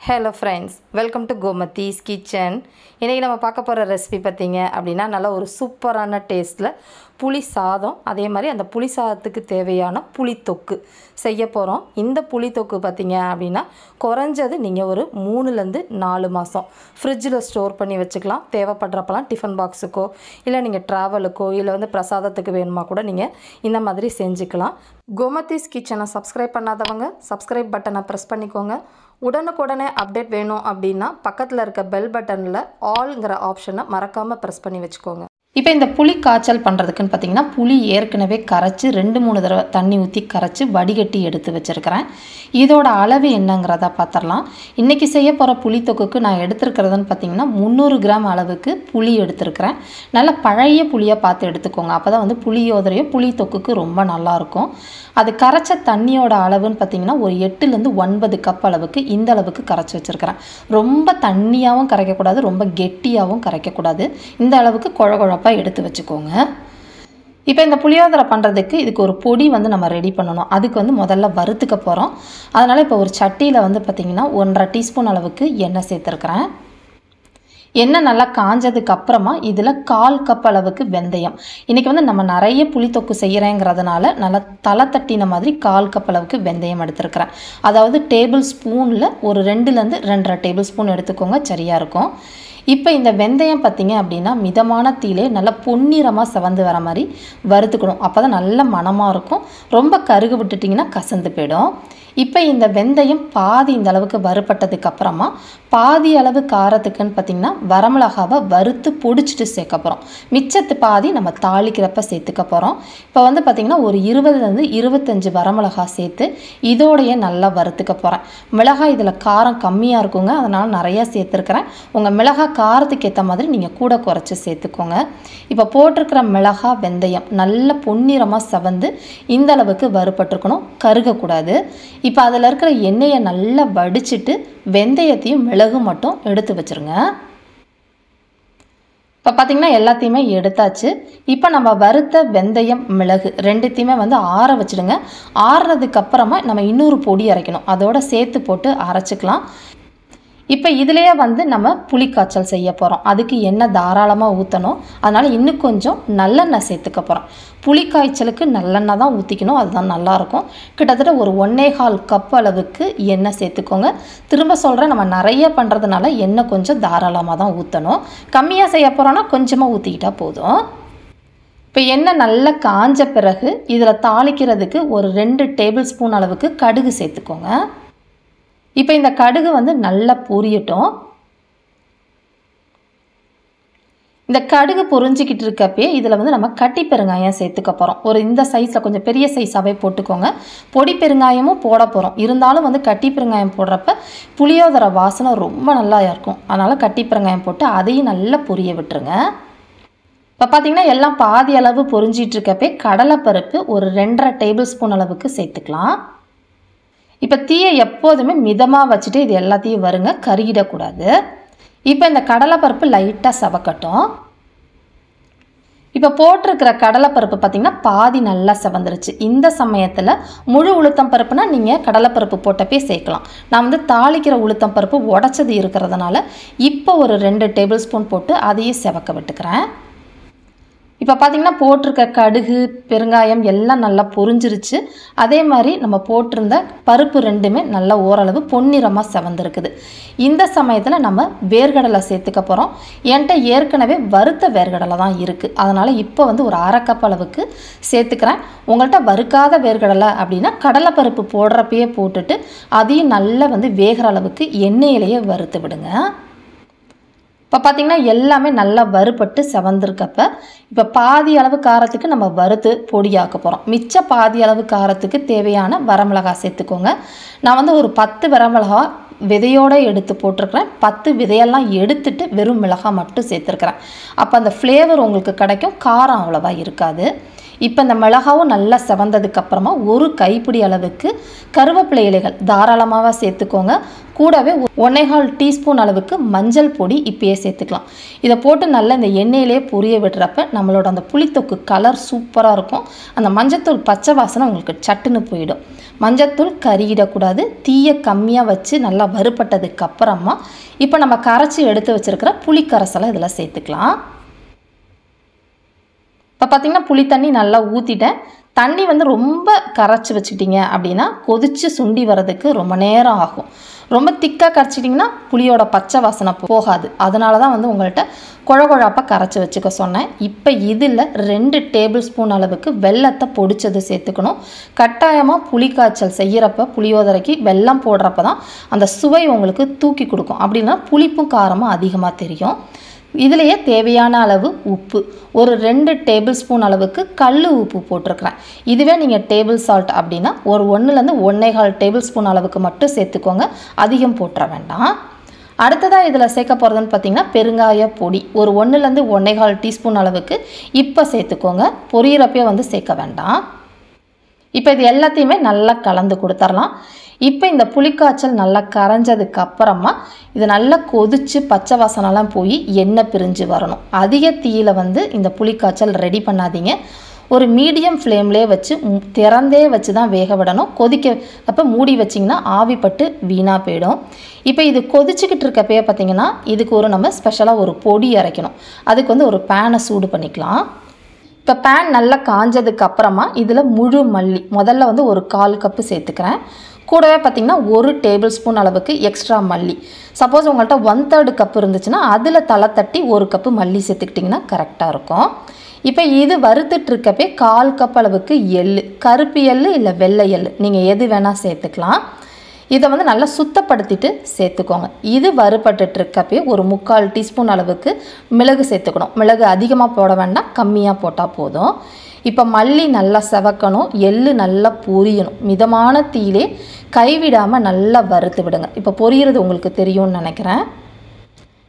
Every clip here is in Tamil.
Hello friends, welcome to Gomathi's Kitchen. இன்றைக்கி நம்ம பார்க்க போகிற ரெசிபி பார்த்திங்க அப்படின்னா நல்ல ஒரு சூப்பரான டேஸ்ட்டில் புளி சாதம், அதே மாதிரி அந்த புளி சாதத்துக்கு தேவையான புளித்தொக்கு செய்ய போகிறோம். இந்த புளித்தொக்கு பார்த்திங்க அப்படின்னா குறைஞ்சது நீங்கள் ஒரு 3லேருந்து 4 மாதம் ஃப்ரிட்ஜில் ஸ்டோர் பண்ணி வச்சுக்கலாம். தேவைப்படுறப்பெல்லாம் டிஃபன் பாக்ஸுக்கோ இல்லை நீங்கள் ட்ராவலுக்கோ இல்லை பிரசாதத்துக்கு வேணுமா கூட நீங்கள் இந்த மாதிரி செஞ்சுக்கலாம். கோமதிஸ் கிச்சனை சப்ஸ்கிரைப் பண்ணாதவங்க சப்ஸ்கிரைப் பட்டனை ப்ரெஸ் பண்ணிக்கோங்க. உடனுக்குடனே அப்டேட் வேணும் அப்படின்னா பக்கத்தில் இருக்க பெல் பட்டனில் ஆல்ங்கிற ஆப்ஷனை மறக்காமல் ப்ரெஸ் பண்ணி வச்சுக்கோங்க. இப்போ இந்த புளி காய்ச்சல் பண்ணுறதுக்குன்னு பார்த்தீங்கன்னா புளி ஏற்கனவே கரைச்சி 2-3 தடவை தண்ணி ஊற்றி கரைச்சி வடிகட்டி எடுத்து வச்சுருக்கிறேன். இதோட அளவு என்னங்கிறத பார்த்துடலாம். இன்றைக்கி செய்ய போகிற புளி தொக்குக்கு நான் எடுத்துருக்கிறதுன்னு பார்த்தீங்கன்னா 300 கிராம் அளவுக்கு புளி எடுத்துருக்கிறேன். நல்ல பழைய புளியாக பார்த்து எடுத்துக்கோங்க. அப்போ தான் புளியோதரையோ புளி தொக்குக்கு ரொம்ப நல்லாயிருக்கும். அது கரைச்ச தண்ணியோட அளவுன்னு பார்த்திங்கன்னா ஒரு 8லேருந்து 9 கப் அளவுக்கு இந்த அளவுக்கு கரைச்சி வச்சுருக்கிறேன். ரொம்ப தண்ணியாகவும் கரைக்கக்கூடாது, ரொம்ப கெட்டியாகவும் கரைக்கக்கூடாது. இந்த அளவுக்கு குழகுழப்பாக எடுத்து வச்சுக்கோங்க. இப்போ இந்த புளியோதரை பண்ணுறதுக்கு இதுக்கு ஒரு பொடி நம்ம ரெடி பண்ணணும். அதுக்கு முதல்ல வறுத்துக்க போகிறோம். அதனால் இப்போ ஒரு சட்டியில் பார்த்திங்கன்னா 1.5 டீஸ்பூன் அளவுக்கு எண்ணெய் சேர்த்துருக்குறேன். எண்ணெய் நல்லா காஞ்சதுக்கு அப்புறமா இதில் 1/4 கப் அளவுக்கு வெந்தயம். இன்றைக்கி நம்ம நிறைய புளித்தொக்கு செய்கிறேங்கிறதுனால நல்லா தலை தட்டின மாதிரி 1/4 கப் அளவுக்கு வெந்தயம் எடுத்துருக்கிறேன். அதாவது டேபிள் ஸ்பூனில் ஒரு 2லேருந்து 2.5 டேபிள் ஸ்பூன் எடுத்துக்கோங்க, சரியாக இருக்கும். இப்போ இந்த வெந்தயம் பார்த்திங்க அப்படின்னா மிதமான தீயிலே நல்லா பொன்னிறமாக செவந்து வர மாதிரி வறுத்துக்கணும். அப்போ தான் நல்ல மணமாக இருக்கும். ரொம்ப கருகு விட்டுட்டிங்கன்னா கசந்து போயிடும். இப்போ இந்த வெந்தயம் பாதி இந்த அளவுக்கு வறுபட்டதுக்கு அப்புறமா பாதி அளவு காரத்துக்குன்னு பார்த்திங்கன்னா வரமிளகாவை வறுத்து பொடிச்சிட்டு சேர்க்க போகிறோம். மிச்சத்து பாதி நம்ம தாளிக்கிறப்ப சேர்த்துக்க போகிறோம். இப்போ பார்த்திங்கன்னா ஒரு 20லேருந்து 25 வரமிளகா சேர்த்து இதோடையே நல்லா வறுத்துக்க போகிறேன். மிளகாய் இதில் காரம் கம்மியாக இருக்குங்க, அதனால் நிறையா சேர்த்துருக்கிறேன். உங்கள் மிளகாய் காரத்துக்கு ஏற்ற மாதிரி நீங்கள் கூட குறைச்சி சேர்த்துக்கோங்க. இப்போ போட்டிருக்கிற மிளகாய் வெந்தயம் நல்ல பொன்னிறமாக செவந்து இந்த அளவுக்கு வறுபட்டுருக்கணும், கருகக்கூடாது. இப்போ அதில் இருக்கிற எண்ணெயை நல்லா வடிச்சிட்டு வெந்தயத்தையும் மிளகு மட்டும் எடுத்து வச்சுருங்க. இப்போ பார்த்திங்கன்னா எல்லாத்தையுமே எடுத்தாச்சு. இப்போ நம்ம வறுத்த வெந்தயம் மிளகு ரெண்டுத்தையுமே ஆற வச்சுடுங்க. ஆறுறதுக்கப்புறமா நம்ம இன்னொரு பொடி அரைக்கணும், அதோடு சேர்த்து போட்டு அரைச்சிக்கலாம். இப்போ இதிலேயே நம்ம புளி காய்ச்சல் செய்ய போகிறோம். அதுக்கு எண்ணெய் தாராளமாக ஊற்றணும். அதனால் இன்னும் கொஞ்சம் நல்லெண்ணெய் சேர்த்துக்க போகிறோம். புளி காய்ச்சலுக்கு நல்லெண்ணெய் தான் ஊற்றிக்கணும், அதுதான் நல்லாயிருக்கும். கிட்டத்தட்ட ஒரு 1.25 கப் அளவுக்கு எண்ணெய் சேர்த்துக்கோங்க. திரும்ப சொல்கிறேன், நம்ம நிறைய பண்ணுறதுனால எண்ணெய் கொஞ்சம் தாராளமாக தான் ஊற்றணும். கம்மியாக செய்ய போகிறோன்னா கொஞ்சமாக ஊற்றிக்கிட்டால் போதும். இப்போ எண்ணெய் நல்லா காஞ்ச பிறகு இதில் தாளிக்கிறதுக்கு ஒரு 2 டேபிள் ஸ்பூன் அளவுக்கு கடுகு சேர்த்துக்கோங்க. இப்போ இந்த கடுகு நல்லா பொரியட்டும். இந்த கடுகு பொரிஞ்சிக்கிட்டு இருக்கப்பே இதில் நம்ம கட்டி பெருங்காயம் சேர்த்துக்க போகிறோம். ஒரு இந்த சைஸில் கொஞ்சம் பெரிய சைஸாகவே போட்டுக்கோங்க. பொடி பெருங்காயமும் போட போகிறோம். இருந்தாலும் கட்டி பெருங்காயம் போடுறப்ப புளியோதரை வாசனை ரொம்ப நல்லா இருக்கும். அதனால் கட்டி பெருங்காயம் போட்டு அதையும் நல்லா பொரிய விட்டுருங்க. இப்போ பார்த்திங்கன்னா எல்லாம் பாதி அளவு பொரிஞ்சிட்டு இருக்கப்பே கடலைப்பருப்பு ஒரு 2.5 டேபிள் ஸ்பூன் அளவுக்கு சேர்த்துக்கலாம். இப்போ தீயை எப்போதுமே மிதமாக வச்சுட்டு இது எல்லாத்தையும் வருங்க, கருகிடக்கூடாது. இப்போ இந்த கடலைப்பருப்பு லைட்டாக செவக்கட்டும். இப்போ போட்டிருக்கிற கடலைப்பருப்பு பார்த்திங்கன்னா பாதி நல்லா செவந்துருச்சு. இந்த சமயத்தில் முழு உளுத்தம் பருப்புனா நீங்கள் கடலைப்பருப்பு போட்டப்பே சேர்க்கலாம். நான் தாளிக்கிற உளுத்தம் பருப்பு உடச்சது இருக்கிறதுனால இப்போ ஒரு 2 டேபிள் ஸ்பூன் போட்டு அதையே செவக்க விட்டுக்கிறேன். இப்போ பார்த்திங்கன்னா போட்டிருக்க கடுகு பெருங்காயம் எல்லாம் நல்லா பொரிஞ்சிருச்சு. அதே மாதிரி நம்ம போட்டிருந்த பருப்பு ரெண்டுமே நல்லா ஓரளவு பொன்னிறமாக செவந்துருக்குது. இந்த சமயத்தில் நம்ம வேர்க்கடலை சேர்த்துக்க போகிறோம். என்கிட்ட ஏற்கனவே வறுத்த வேர்க்கடலை தான் இருக்குது, அதனால் இப்போ ஒரு 1/2 கப் அளவுக்கு சேர்த்துக்கிறேன். உங்கள்கிட்ட வறுக்காத வேர்க்கடலை அப்படின்னா கடலைப்பருப்பு போடுறப்பயே போட்டுட்டு அதையும் நல்லா வேகிற அளவுக்கு எண்ணெயிலேயே வறுத்து விடுங்க. இப்போ பார்த்திங்கன்னா எல்லாமே நல்லா வறுபட்டு செவந்திருக்கப்ப இப்போ பாதி அளவு காரத்துக்கு நம்ம வறுத்து பொடியாக்க போகிறோம். மிச்ச பாதி அளவு காரத்துக்கு தேவையான வரமிளகா சேர்த்துக்கோங்க. நான் ஒரு 10 வரமிளகா விதையோடு எடுத்து போட்டிருக்கிறேன். 10 விதையெல்லாம் எடுத்துட்டு வெறும் மிளகாய் மட்டும் சேர்த்துருக்கிறேன். அப்போ அந்த ஃப்ளேவர் உங்களுக்கு கிடைக்கும், காரம் அவ்வளோவா இருக்காது. இப்போ இந்த மிளகாவும் நல்லா செவந்ததுக்கப்புறமா ஒரு கைப்பிடி அளவுக்கு கருவேப்பிலை இலைகள் தாராளமாக சேர்த்துக்கோங்க. கூடவே 1.25 டீஸ்பூன் அளவுக்கு மஞ்சள் பொடி இப்பயே சேர்த்துக்கலாம். இதை போட்டு நல்லா இந்த எண்ணெயிலே பொரிய விடுறப்ப நம்மளோட அந்த புளித்தொக்கு கலர் சூப்பராக இருக்கும். அந்த மஞ்சத்தூள் பச்சை வாசனை உங்களுக்கு சட்டுன்னு போயிடும். மஞ்சத்தூள் கறியிடக்கூடாது. தீயை கம்மியாக வச்சு நல்லா வறுபட்டதுக்கு அப்புறமா இப்போ நம்ம கரைச்சி எடுத்து வச்சுருக்கிற புளிக்கரைசலை இதில் சேர்த்துக்கலாம். இப்போ பார்த்திங்கன்னா புளி தண்ணி நல்லா ஊற்றிட்டேன். தண்ணி வந்து ரொம்ப கரைச்சி வச்சுக்கிட்டிங்க அப்படின்னா கொதித்து சுண்டி வரதுக்கு ரொம்ப நேரம் ஆகும். ரொம்ப திக்காக கரைச்சிட்டிங்கன்னா புளியோட பச்சை வாசனை போகாது. அதனால தான் வந்து உங்கள்கிட்ட குழகுழாப்பாக கரைச்சி வச்சுக்க சொன்னேன். இப்போ இதில் 2 டேபிள் ஸ்பூன் அளவுக்கு வெல்லத்தை பொடிச்சது சேர்த்துக்கணும். கட்டாயமாக புளி காய்ச்சல் செய்கிறப்ப புளியோதரைக்கு வெல்லம் போடுறப்ப தான் அந்த சுவை உங்களுக்கு தூக்கி கொடுக்கும். அப்படின்னா புளிப்பும் காரமும் அதிகமாக தெரியும். இதிலேயே தேவையான அளவு உப்பு, ஒரு 2 டேபிள் ஸ்பூன் அளவுக்கு கல் உப்பு போட்டிருக்கிறேன். இதுவே நீங்கள் டேபிள் சால்ட் அப்படின்னா ஒரு 1லேருந்து 1.25 டேபிள் ஸ்பூன் அளவுக்கு மட்டும் சேர்த்துக்கோங்க. அதிகம் போட்டுற வேண்டாம். அடுத்ததாக இதில் சேர்க்க போகிறதுன்னு பார்த்திங்கன்னா பெருங்காய பொடி ஒரு 1லேருந்து 1.25 டீஸ்பூன் அளவுக்கு இப்போ சேர்த்துக்கோங்க. பொரியிறப்பே வந்து சேர்க்க வேண்டாம். இப்போ இது எல்லாத்தையுமே நல்லா கலந்து கொடுத்துடலாம். இப்போ இந்த புளிக்காய்ச்சல் நல்லா கரைஞ்சதுக்கு அப்புறமா இது நல்லா கொதித்து பச்சை வாசனைலாம் போய் எண்ணெய் பிரிஞ்சு வரணும். அதிக தீயில் வந்து இந்த புளிக்காய்ச்சல் ரெடி பண்ணாதீங்க. ஒரு மீடியம் ஃப்ளேம்லேயே வச்சு திறந்தே வச்சு தான் வேக விடணும். கொதிக்க அப்போ மூடி வச்சிங்கன்னா ஆவிப்பட்டு வீணாக போயிடும். இப்போ இது கொதிச்சுக்கிட்டு இருக்கப்பயே பார்த்திங்கன்னா இதுக்கு நம்ம ஸ்பெஷலாக ஒரு பொடி அரைக்கணும். அதுக்கு வந்து ஒரு பேனை சூடு பண்ணிக்கலாம். இப்போ பேன் நல்லா காஞ்சதுக்கு அப்புறமா இதில் முழு மல்லி முதல்ல வந்து ஒரு 1/4 கப்பு சேர்த்துக்கிறேன். கூடவே பார்த்திங்கன்னா 1 டேபிள் ஸ்பூன் அளவுக்கு எக்ஸ்ட்ரா மல்லி. சப்போஸ் உங்கள்கிட்ட 1/3 கப் இருந்துச்சுன்னா அதில் தலை தட்டி 1 கப்பு மல்லி சேர்த்துக்கிட்டிங்கன்னா கரெக்டாக இருக்கும். இப்போ இது வறுத்துட்ருக்கப்பே 1/4 கப் அளவுக்கு எள்ளு, கருப்பு எள்ளு இல்லை வெள்ளை எள்ளு நீங்கள் எது வேணால் சேர்த்துக்கலாம். இதை வந்து நல்லா சுத்தப்படுத்திட்டு சேர்த்துக்கோங்க. இது வறுபட்டுருக்கப்பே ஒரு 3/4 டீஸ்பூன் அளவுக்கு மிளகு சேர்த்துக்கணும். மிளகு அதிகமாக போட வேண்டாம், கம்மியாக போட்டால் போதும். இப்போ மல்லி நல்லா செவக்கணும், எள்ளு நல்லா பொரியணும். மிதமான தீயிலே கைவிடாமல் நல்லா வறுத்து விடுங்க. இப்போ பொரியிறது உங்களுக்கு தெரியும்னு நினைக்கிறேன்.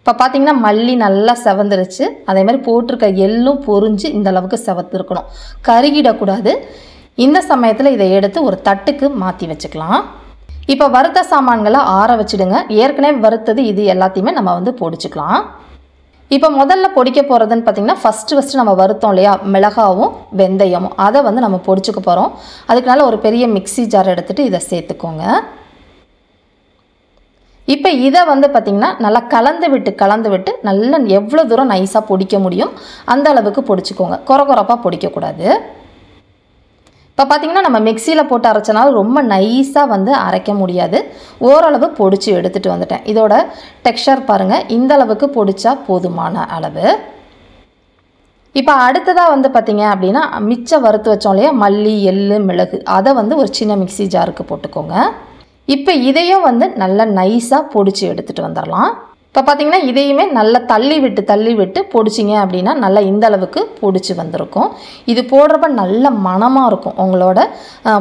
இப்போ பார்த்திங்கன்னா மல்லி நல்லா செவந்துருச்சு. அதே மாதிரி போட்டிருக்க எள்ளும் பொரிஞ்சு இந்த அளவுக்கு செவத்துருக்கணும், கருகிடக்கூடாது. இந்த சமயத்தில் இதை எடுத்து ஒரு தட்டுக்கு மாற்றி வச்சுக்கலாம். இப்போ வறுத்த சாமான்களை ஆற வச்சுடுங்க. ஏற்கனவே வறுத்தது இது எல்லாத்தையுமே நம்ம வந்து பொடிச்சுக்கலாம். இப்போ முதல்ல பொடிக்க போகிறதுன்னு பார்த்திங்கன்னா ஃபஸ்ட்டு நம்ம வறுத்தோம் இல்லையா மிளகாவும் வெந்தயமும், அதை வந்து நம்ம பொடிச்சுக்க போகிறோம். அதுக்குனால ஒரு பெரிய மிக்ஸி ஜார் எடுத்துகிட்டு இதை சேர்த்துக்கோங்க. இப்போ இதை வந்து பார்த்திங்கன்னா நல்லா கலந்து விட்டு நல்லா எவ்வளோ தூரம் நைஸாக பொடிக்க முடியும் அந்த அளவுக்கு பொடிச்சுக்கோங்க. கொரப்பாக பொடிக்கக்கூடாது. இப்போ பார்த்திங்கன்னா நம்ம மிக்சியில் போட்டு அரைச்சனால ரொம்ப நைஸாக வந்து அரைக்க முடியாது. ஓரளவு பொடிச்சு எடுத்துகிட்டு வந்துட்டேன். இதோட டெக்ஸ்சர் பாருங்கள், இந்த அளவுக்கு பொடிச்சா போதுமான அளவு. இப்போ அடுத்ததாக வந்து பார்த்திங்க அப்படின்னா மிச்சம் வறுத்து வச்சோம் இல்லையா மல்லி எள்ளு மிளகு, அதை வந்து ஒரு சின்ன மிக்ஸி ஜாருக்கு போட்டுக்கோங்க. இப்போ இதையும் வந்து நல்லா நைஸாக பொடிச்சு எடுத்துகிட்டு வந்துடலாம். இப்போ பார்த்திங்கன்னா இதையுமே நல்லா தள்ளி விட்டு பொடிச்சிங்க அப்படின்னா நல்லா இந்த அளவுக்கு பொடிச்சு வந்திருக்கும். இது போடுறப்ப நல்ல மணமாக இருக்கும் உங்களோட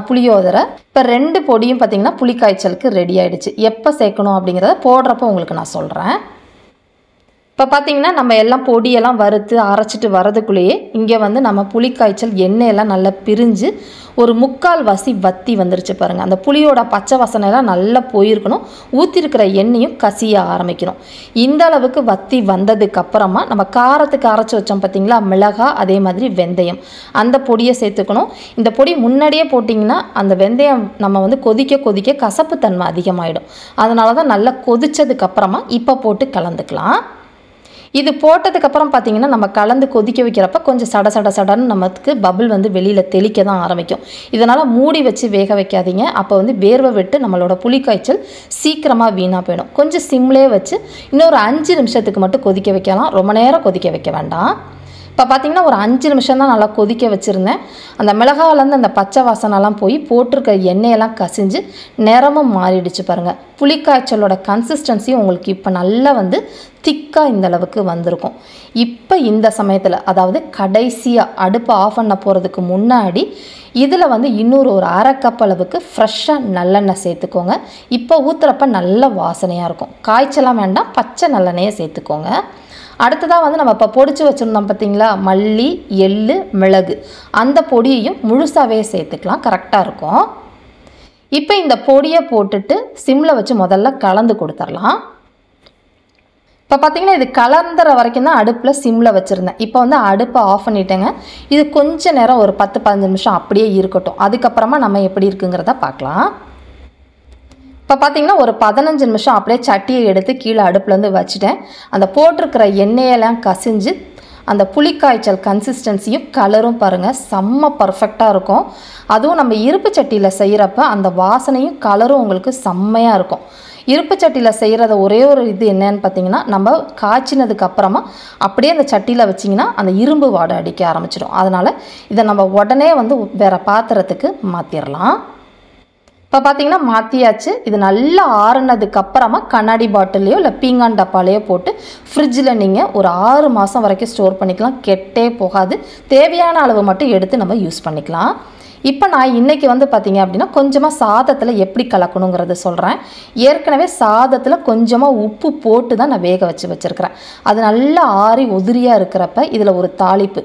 புளியோதரை. இப்போ 2 பொடியும் பார்த்திங்கன்னா புளிக்காய்ச்சலுக்கு ரெடி ஆகிடுச்சு. எப்போ சேர்க்கணும் அப்படிங்கிறத போடுறப்ப உங்களுக்கு நான் சொல்கிறேன். இப்போ பார்த்திங்கன்னா நம்ம எல்லாம் பொடியெல்லாம் வறுத்து அரைச்சிட்டு வரதுக்குள்ளேயே இங்கே வந்து நம்ம புளிக்காய்ச்சல் எண்ணெயெல்லாம் நல்லா பிரிஞ்சு ஒரு 3/4 வாசி வத்தி வந்துருச்சு பாருங்கள். அந்த புளியோட பச்சை வாசனைலாம் நல்லா போயிருக்கணும். ஊற்றிருக்கிற எண்ணெயும் கசிய ஆரம்பிக்கணும். இந்த அளவுக்கு வத்தி வந்ததுக்கப்புறமா நம்ம காரத்துக்கு அரைச்சி வச்சோம் பார்த்திங்களா மிளகாய், அதே மாதிரி வெந்தயம், அந்த பொடியை சேர்த்துக்கணும். இந்த பொடி முன்னாடியே போட்டிங்கன்னா அந்த வெந்தயம் நம்ம வந்து கொதிக்க கசப்புத்தன்மை அதிகமாகிடும். அதனால தான் நல்லா கொதித்ததுக்கப்புறமா இப்போ போட்டு கலந்துக்கலாம். இது போட்டதுக்கப்புறம் பார்த்திங்கன்னா நம்ம கலந்து கொதிக்க வைக்கிறப்ப கொஞ்சம் சடன்னு நமக்கு பபிள் வந்து வெளியில் தெளிக்க தான் ஆரம்பிக்கும். இதனால் மூடி வச்சு வேக வைக்காதீங்க. அப்போ வந்து வேர்வை விட்டு நம்மளோட புளிக்காய்ச்சல் சீக்கிரமாக வீணாக போயிடும். கொஞ்சம் சிம்லேயே வச்சு இன்னொரு 5 நிமிஷத்துக்கு மட்டும் கொதிக்க வைக்கலாம். ரொம்ப நேரம் கொதிக்க வைக்க வேண்டாம். இப்போ பார்த்திங்கன்னா ஒரு 5 நிமிஷம் தான் நல்லா கொதிக்க வச்சுருந்தேன். அந்த மிளகாவிலேருந்து அந்த பச்சை வாசனைலாம் போய் போட்டிருக்க எண்ணெயெல்லாம் கசிஞ்சு நிறமும் மாறிடுச்சு பாருங்கள். புளிக்காய்ச்சலோட கன்சிஸ்டன்சியும் உங்களுக்கு இப்போ நல்லா வந்து திக்காக இந்த அளவுக்கு வந்திருக்கும். இப்போ இந்த சமயத்தில் அதாவது கடைசியாக அடுப்பை ஆஃப் பண்ண போகிறதுக்கு முன்னாடி இதில் வந்து இன்னொரு ஒரு 1/2 கப் அளவுக்கு ஃப்ரெஷ்ஷாக நல்லெண்ணெய் சேர்த்துக்கோங்க. இப்போ ஊற்றுறப்ப நல்ல வாசனையாக இருக்கும். காய்ச்சலாம் வேண்டாம், பச்சை நல்லெண்ணெயை சேர்த்துக்கோங்க. அடுத்ததாக வந்து நம்ம இப்போ பொடிச்சு வச்சுருந்தோம் பார்த்தீங்களா, மல்லி, எள்ளு, மிளகு, அந்த பொடியையும் முழுசாகவே சேர்த்துக்கலாம், கரெக்டாக இருக்கும். இப்போ இந்த பொடியை போட்டுட்டு சிம்மில் வச்சு முதல்ல கலந்து கொடுத்துடலாம். இப்போ பார்த்தீங்கன்னா இது கலந்துற வரைக்கும் தான் அடுப்பில் சிம்மில் வச்சுருந்தேன். இப்போ வந்து அடுப்பை ஆஃப் பண்ணிட்டேங்க. இது கொஞ்சம் நேரம் ஒரு 10-15 நிமிஷம் அப்படியே இருக்கட்டும். அதுக்கப்புறமா நம்ம எப்படி இருக்குங்கிறத பார்க்கலாம். இப்போ பார்த்தீங்கன்னா ஒரு 15 நிமிஷம் அப்படியே சட்டியை எடுத்து கீழே அடுப்புலேருந்து வச்சுட்டேன். அந்த போட்டிருக்கிற எண்ணெயெல்லாம் கசிஞ்சு அந்த புளிக்காய்ச்சல் கன்சிஸ்டன்சியும் கலரும் பாருங்கள் செம்ம பர்ஃபெக்டாக இருக்கும். அதுவும் நம்ம இருப்பு சட்டியில் செய்கிறப்ப அந்த வாசனையும் கலரும் உங்களுக்கு செம்மையாக இருக்கும். இருப்பு சட்டியில் செய்கிறத ஒரே ஒரு இது என்னன்னு பார்த்தீங்கன்னா, நம்ம காய்ச்சினதுக்கு அப்புறமா அப்படியே அந்த சட்டியில் வச்சிங்கன்னா அந்த இரும்பு வாடை அடிக்க ஆரம்பிச்சிடும். அதனால் இதை நம்ம உடனே வந்து வேறு பாத்திரத்துக்கு மாற்றிடலாம். இப்போ பார்த்தீங்கன்னா மாற்றியாச்சு. இது நல்லா ஆறுனதுக்கு அப்புறமா கண்ணாடி பாட்டிலையோ இல்லை பீங்கான் டப்பாலையோ போட்டு ஃப்ரிட்ஜில் நீங்கள் ஒரு 6 மாதம் வரைக்கும் ஸ்டோர் பண்ணிக்கலாம். கெட்டே போகாது. தேவையான அளவு மட்டும் எடுத்து நம்ம யூஸ் பண்ணிக்கலாம். இப்போ நான் இன்றைக்கி வந்து பார்த்திங்க அப்படின்னா கொஞ்சமாக சாதத்தில் எப்படி கலக்கணுங்கிறத சொல்கிறேன். ஏற்கனவே சாதத்தில் கொஞ்சமாக உப்பு போட்டு தான் நான் வேக வச்சுருக்கிறேன். அது நல்லா ஆறி உதிரியாக இருக்கிறப்ப இதில் ஒரு தாளிப்பு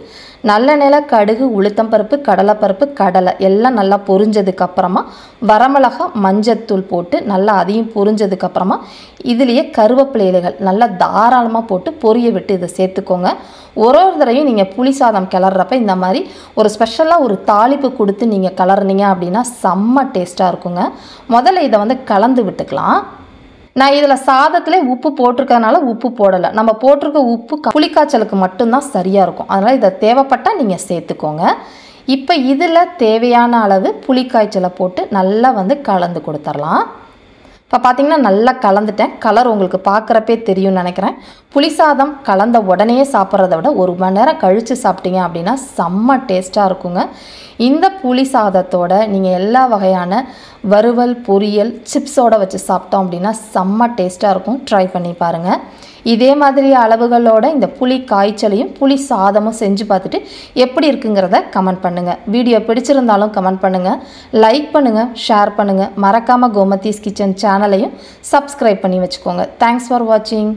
நல்லெண்ணெயில் கடுகு, உளுத்தம்பருப்பு, கடலைப்பருப்பு, கடலை எல்லாம் நல்லா பொரிஞ்சதுக்கப்புறமா வரமிளகா, மஞ்சத்தூள் போட்டு நல்லா அதையும் பொரிஞ்சதுக்கப்புறமா இதுலேயே கருவேப்பிலை இலைகள் நல்லா தாராளமாக போட்டு பொரிய விட்டு இதை சேர்த்துக்கோங்க. ஒரு தடவையும் நீங்கள் புளி சாதம் கிளறப்ப இந்த மாதிரி ஒரு ஸ்பெஷலாக ஒரு தாளிப்பு கொடுத்து நீங்கள் கிளறினீங்க அப்படின்னா செம்ம டேஸ்ட்டாக இருக்குங்க. முதல்ல இதை வந்து கலந்து விட்டுக்கலாம். நான் இதில் சாதத்திலே உப்பு போட்டிருக்கறனால உப்பு போடலை. நம்ம போட்டிருக்க உப்பு புளிக்காய்ச்சலுக்கு மட்டும்தான் சரியாக இருக்கும். அதனால் இதை தேவைப்பட்டால் நீங்கள் சேர்த்துக்கோங்க. இப்போ இதில் தேவையான அளவு புளிக்காய்ச்சலை போட்டு நல்லா வந்து கலந்து கொடுத்துடலாம். இப்போ பார்த்தீங்கன்னா நல்லா கலந்துட்டேன். கலர் உங்களுக்கு பார்க்குறப்பே தெரியும்னு நினைக்கிறேன். புளி சாதம் கலந்த உடனே சாப்பிட்றத விட 1 மணி நேரம் கழித்து சாப்பிட்டீங்க அப்படின்னா செம்ம டேஸ்ட்டாக இருக்குங்க. இந்த புளி சாதத்தோட நீங்கள் எல்லா வகையான வறுவல், பொரியல், சிப்ஸோடு வச்சு சாப்பிட்டோம் அப்படின்னா செம்ம டேஸ்ட்டாக இருக்கும். ட்ரை பண்ணி பாருங்கள். இதே மாதிரி அளவுகளோட இந்த புளி காய்ச்சலையும் புளி சாதமும் செஞ்சு பார்த்துட்டு எப்படி இருக்குங்கிறத கமெண்ட் பண்ணுங்கள். வீடியோ பிடிச்சிருந்தாலும் கமெண்ட் பண்ணுங்கள், லைக் பண்ணுங்கள், ஷேர் பண்ணுங்கள். மறக்காமல் கோமதீஸ் கிச்சன் சேனலையும் சப்ஸ்கிரைப் பண்ணி வச்சுக்கோங்க. தேங்க்ஸ் ஃபார் வாட்சிங்.